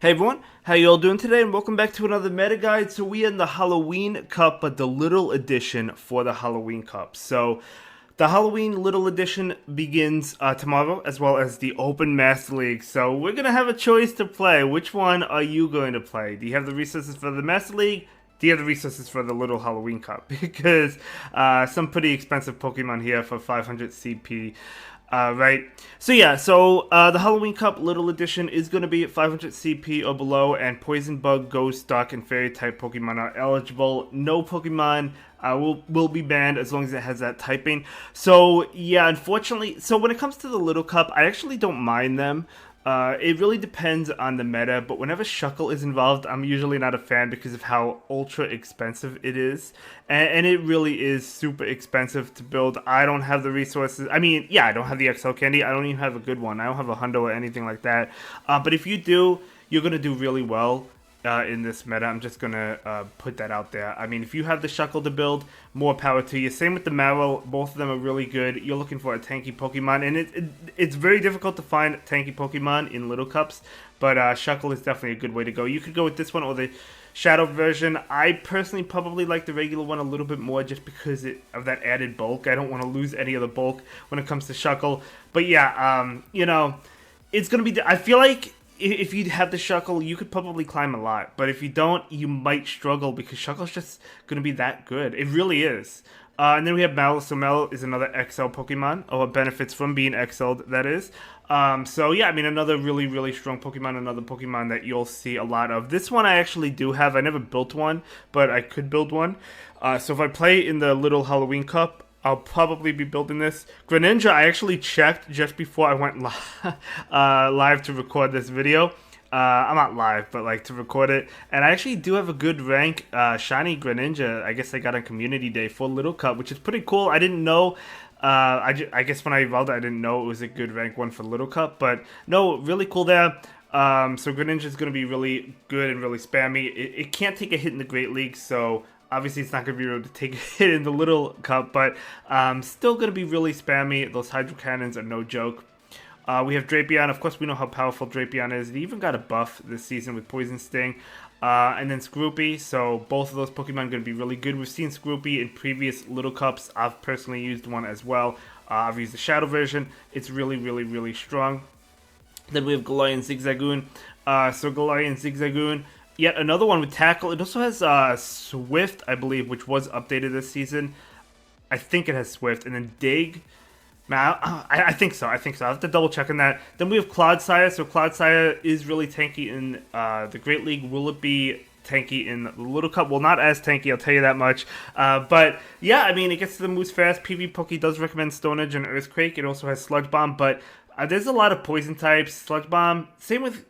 Hey everyone, how you all doing today? And welcome back to another meta guide. So we are in the Halloween Cup, but the little edition for the Halloween Cup. So the Halloween little edition begins tomorrow, as well as the Open Master League. So we're gonna have a choice to play. Which one are you going to play? Do you have the resources for the Master League? Do you have the resources for the little Halloween Cup? Because some pretty expensive Pokemon here for 500 CP. Right. So yeah, the Halloween Cup Little Edition is going to be at 500 CP or below, and Poison Bug, Ghost, Dark, and Fairy type Pokemon are eligible. No Pokemon will be banned as long as it has that typing. So yeah, unfortunately, so when it comes to the Little Cup, I actually don't mind them. It really depends on the meta, but whenever Shuckle is involved, I'm usually not a fan because of how ultra expensive it is. And it really is super expensive to build. I don't have the resources. I mean, yeah, I don't have the XL candy. I don't even have a good one. I don't have a hundo or anything like that. But if you do, you're going to do really well. In this meta, I'm just gonna put that out there. I mean, if you have the Shuckle to build, more power to you. Same with the Marrow, both of them are really good. You're looking for a tanky Pokemon, and it's very difficult to find tanky Pokemon in Little Cups, but Shuckle is definitely a good way to go. You could go with this one or the Shadow version. I personally probably like the regular one a little bit more just because of that added bulk. I don't want to lose any of the bulk when it comes to Shuckle. But yeah, it's gonna be. I feel like if you have the Shuckle, you could probably climb a lot. But if you don't, you might struggle because Shuckle's just going to be that good. It really is. And then we have Mel. So Mel is another XL Pokemon, or benefits from being XL'd, that is. So yeah, I mean, another really, really strong Pokemon, another Pokemon that you'll see a lot of. This one I actually do have. I never built one, but I could build one. So if I play in the little Halloween Cup, I'll probably be building this. Greninja, I actually checked just before I went live to record this video. I'm not live, but like to record it. And I actually do have a good rank Shiny Greninja. I guess I got on Community Day for Little Cup, which is pretty cool. I didn't know. I guess when I evolved, I didn't know it was a good rank one for Little Cup. But no, really cool there. So Greninja is going to be really good and really spammy. It can't take a hit in the Great League, so obviously it's not going to be able to take a hit in the Little Cup, but still going to be really spammy. Those Hydro Cannons are no joke. We have Drapion. Of course, we know how powerful Drapion is. It even got a buff this season with Poison Sting. And then Scroopy. So both of those Pokemon are going to be really good. We've seen Scroopy in previous Little Cups. I've personally used one as well. I've used the Shadow version. It's really, really, really strong. Then we have Galarian Zigzagoon. So Galarian Zigzagoon, yet another one with Tackle. It also has Swift, I believe, which was updated this season. I think it has Swift. And then Dig. Man, I think so. I think so. I have to double check on that. Then we have Clodsire. So Clodsire is really tanky in the Great League. Will it be tanky in the Little Cup? Well, not as tanky, I'll tell you that much. But yeah, I mean, it gets to the moves fast. PvPoke does recommend Stone Edge and Earthquake. It also has Sludge Bomb, but there's a lot of poison types. Sludge Bomb, same with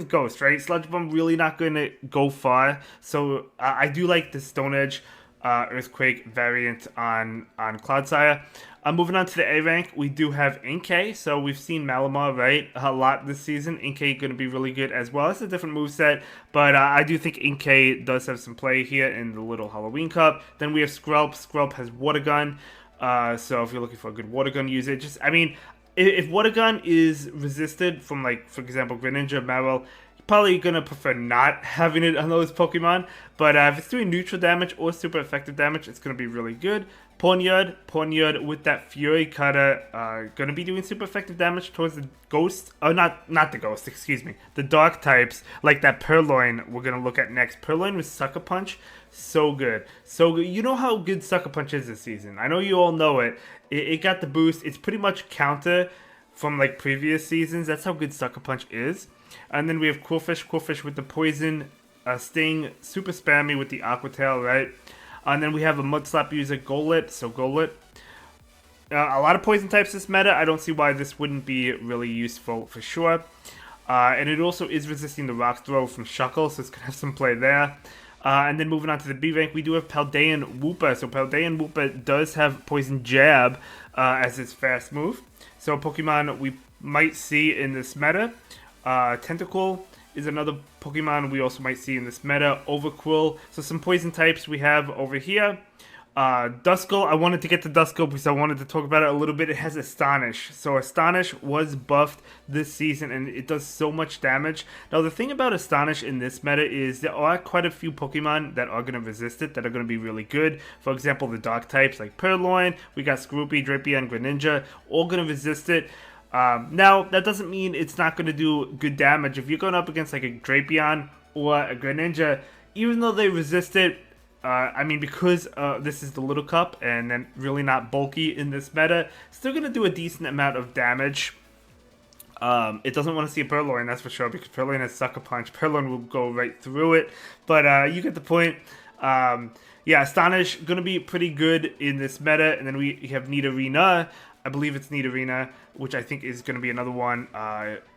Ghost, right? Sludge Bomb really not going to go far. So I do like the Stone Edge Earthquake variant on Clodsire. Moving on to the A rank, we do have Inkay. So we've seen Malamar, right, a lot this season. Inkay going to be really good as well. It's a different moveset, but I do think Inkay does have some play here in the Little Halloween Cup. Then we have Skrelp. Skrelp has Water Gun. So if you're looking for a good Water Gun user, if Water Gun is resisted from, like, for example, Greninja, Marrow, you're probably going to prefer not having it on those Pokemon. But if it's doing neutral damage or super effective damage, it's going to be really good. Ponyard with that Fury Cutter, going to be doing super effective damage towards the Ghost. Oh, not the Ghost, excuse me. The Dark types, like that Purloin we're going to look at next. Purloin with Sucker Punch, so good. So good. You know how good Sucker Punch is this season. I know you all know it. It got the boost. It's pretty much counter from like previous seasons. That's how good Sucker Punch is. And then we have Qwilfish with the Poison Sting, super spammy with the Aqua Tail, right? And then we have a Mud Slap user, Golett. So Golett, a lot of poison types this meta. I don't see why this wouldn't be really useful for sure. And it also is resisting the Rock Throw from Shuckle, so it's going to have some play there. And then moving on to the B rank, we do have Paldean Wooper. So Paldean Wooper does have Poison Jab as its fast move. So a Pokemon we might see in this meta. Tentacle is another Pokemon we also might see in this meta. Overqwil. So some poison types we have over here. Duskull, I wanted to get to Duskull because I wanted to talk about it a little bit. It has Astonish. So Astonish was buffed this season and it does so much damage. Now the thing about Astonish in this meta is there are quite a few Pokemon that are going to resist it, that are going to be really good. For example, the Dark types like Purloin, we got Scroopy, Drapion, Greninja, all going to resist it. Now, that doesn't mean it's not going to do good damage. If you're going up against like a Drapion or a Greninja, even though they resist it, I mean, because this is the Little Cup and then really not bulky in this meta, still going to do a decent amount of damage. It doesn't want to see a Purloin, that's for sure, because Purloin has Sucker Punch. Purloin will go right through it, but you get the point. Yeah, Astonish going to be pretty good in this meta, and then we have Nidorina. I believe it's Nidorina, which I think is going to be another one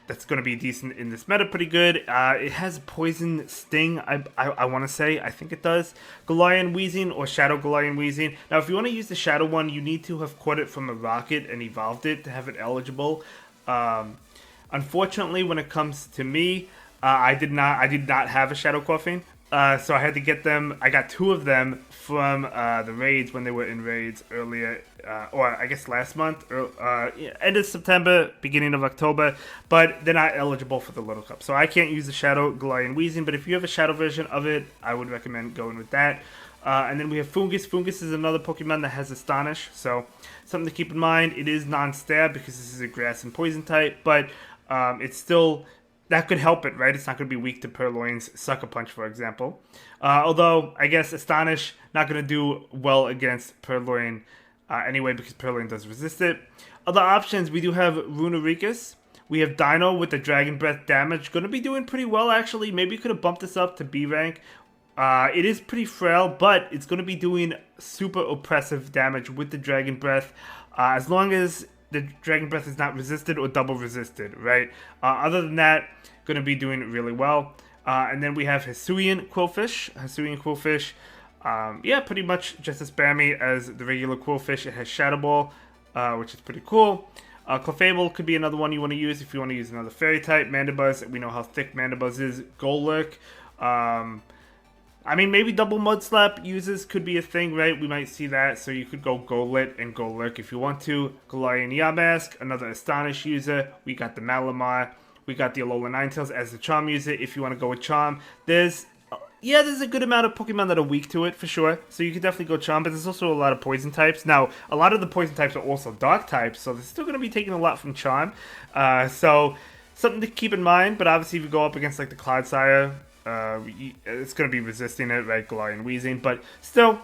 that's going to be decent in this meta, pretty good. It has Poison Sting, I want to say. I think it does. Galarian Weezing or Shadow Galarian Weezing. Now, if you want to use the Shadow one, you need to have caught it from a rocket and evolved it to have it eligible. Unfortunately, when it comes to me, I did not have a Shadow Coughing. So I had to get them. I got 2 of them from the raids when they were in raids earlier, or I guess last month, or end of September, beginning of October. But they're not eligible for the Little Cup, so I can't use the Shadow Galarian Weezing. But if you have a Shadow version of it, I would recommend going with that. And then we have Fungus. Fungus is another Pokemon that has Astonish, so something to keep in mind. It is non-stab because this is a Grass and Poison type, but it's still. That could help it, right? It's not going to be weak to Purloin's Sucker Punch, for example. Although, I guess Astonish not going to do well against Purloin anyway, because Purloin does resist it. Other options, we do have Runaricus. We have Dino with the Dragon Breath damage. Going to be doing pretty well, actually. Maybe you could have bumped this up to B rank. It is pretty frail, but it's going to be doing super oppressive damage with the Dragon Breath. As long as the Dragon Breath is not resisted or double resisted, right? Other than that, going to be doing really well. And then we have Hisuian Quillfish. Yeah, pretty much just as spammy as the regular Quillfish. It has Shadow Ball, which is pretty cool. Clefable could be another one you want to use if you want to use another Fairy type. Mandibuzz, we know how thick Mandibuzz is. Golurk. I mean, maybe double Mud Slap uses could be a thing, right? We might see that, so you could go Golett and Golurk if you want to. Galarian Yamask, another Astonish user. We got the Malamar. We got the Alola Ninetales as the Charm user if you want to go with Charm. There's a good amount of Pokemon that are weak to it, for sure. So you can definitely go Charm, but there's also a lot of Poison types. Now, a lot of the Poison types are also Dark types, so they're still going to be taking a lot from Charm. So, something to keep in mind, but obviously if you go up against, like, the Clodsire, it's going to be resisting it, right? Galarian Weezing, but still,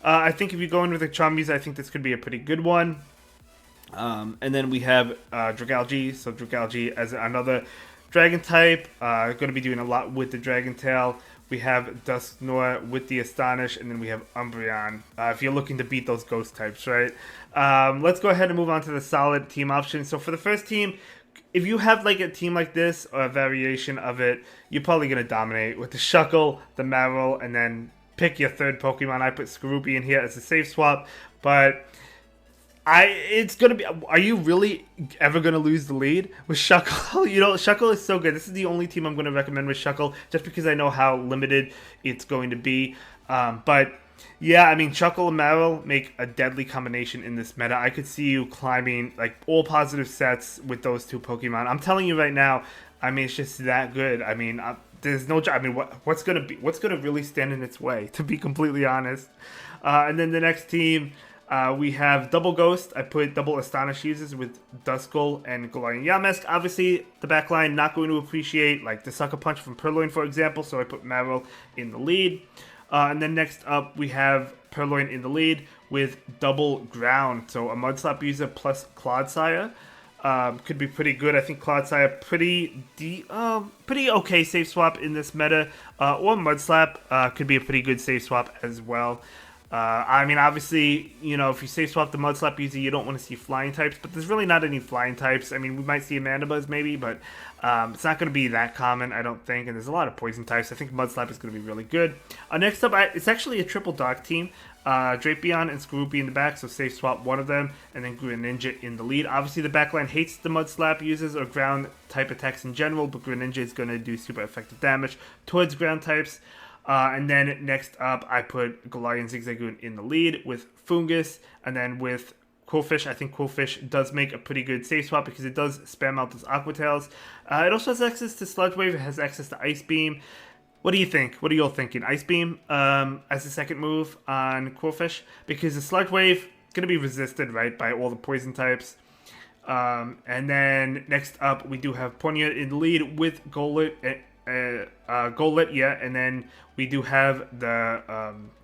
I think if you go in with a Charm user, I think this could be a pretty good one. And then we have Dragalge, so Dragalge as another Dragon type, going to be doing a lot with the Dragon Tail. We have Dusknoir with the Astonish, and then we have Umbreon, if you're looking to beat those Ghost types, right? Let's go ahead and move on to the solid team options. So for the first team, if you have like a team like this or a variation of it, you're probably going to dominate with the Shuckle, the Marill, and then pick your third Pokemon. I put Scroopy in here as a safe swap, but it's going to be... Are you really ever going to lose the lead with Shuckle? You know, Shuckle is so good. This is the only team I'm going to recommend with Shuckle, just because I know how limited it's going to be. But... yeah, I mean, Shuckle and Marill make a deadly combination in this meta. I could see you climbing, like, all positive sets with those 2 Pokemon. I'm telling you right now, I mean, it's just that good. I mean, there's no... I mean, what's gonna really stand in its way, to be completely honest? And then the next team, we have Double Ghost. I put double Astonish users with Duskull and Galarian Yamask. Obviously, the backline not going to appreciate, like, the Sucker Punch from Purloin, for example, so I put Marill in the lead. And then next up, we have Purloin in the lead with double Ground. So a Mud Slap user plus Clodsire could be pretty good. I think Clodsire pretty okay safe swap in this meta. Or Mud Slap could be a pretty good safe swap as well. I mean, obviously, you know, if you safe swap the Mud Slap user, you don't want to see flying types, but there's really not any flying types. I mean, we might see a Mandibuzz maybe, but it's not going to be that common, I don't think, and there's a lot of poison types. I think Mud Slap is going to be really good. Next up, it's actually a triple Dark team. Drapion and Scroopy in the back, so safe swap one of them, and then Greninja in the lead. Obviously, the backline hates the Mud Slap users or ground type attacks in general, but Greninja is going to do super effective damage towards ground types. And then next up, I put Galarian Zigzagoon in the lead with Fungus, and then with Quillfish. I think Quillfish does make a pretty good safe swap because it does spam out those Aqua Tails. It also has access to Sludge Wave. It has access to Ice Beam. What do you think? What are you all thinking? Ice Beam as the second move on Quillfish? Because the Sludge Wave is going to be resisted, right, by all the poison types. And then next up, we do have Ponya in the lead with Golett. Golett, yeah, and then we do have the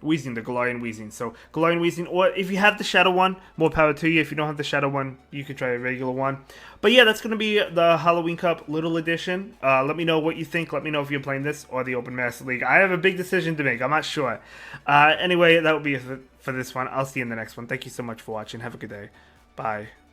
Weezing, the Galarian Weezing. So Galarian Weezing, or if you have the Shadow one, more power to you. If you don't have the Shadow one, you could try a regular one. But yeah, that's going to be the Halloween Cup Little Edition. Let me know what you think. Let me know if you're playing this or the Open Master League. I have a big decision to make. I'm not sure. Anyway, that will be it for this one. I'll see you in the next one. Thank you so much for watching. Have a good day. Bye.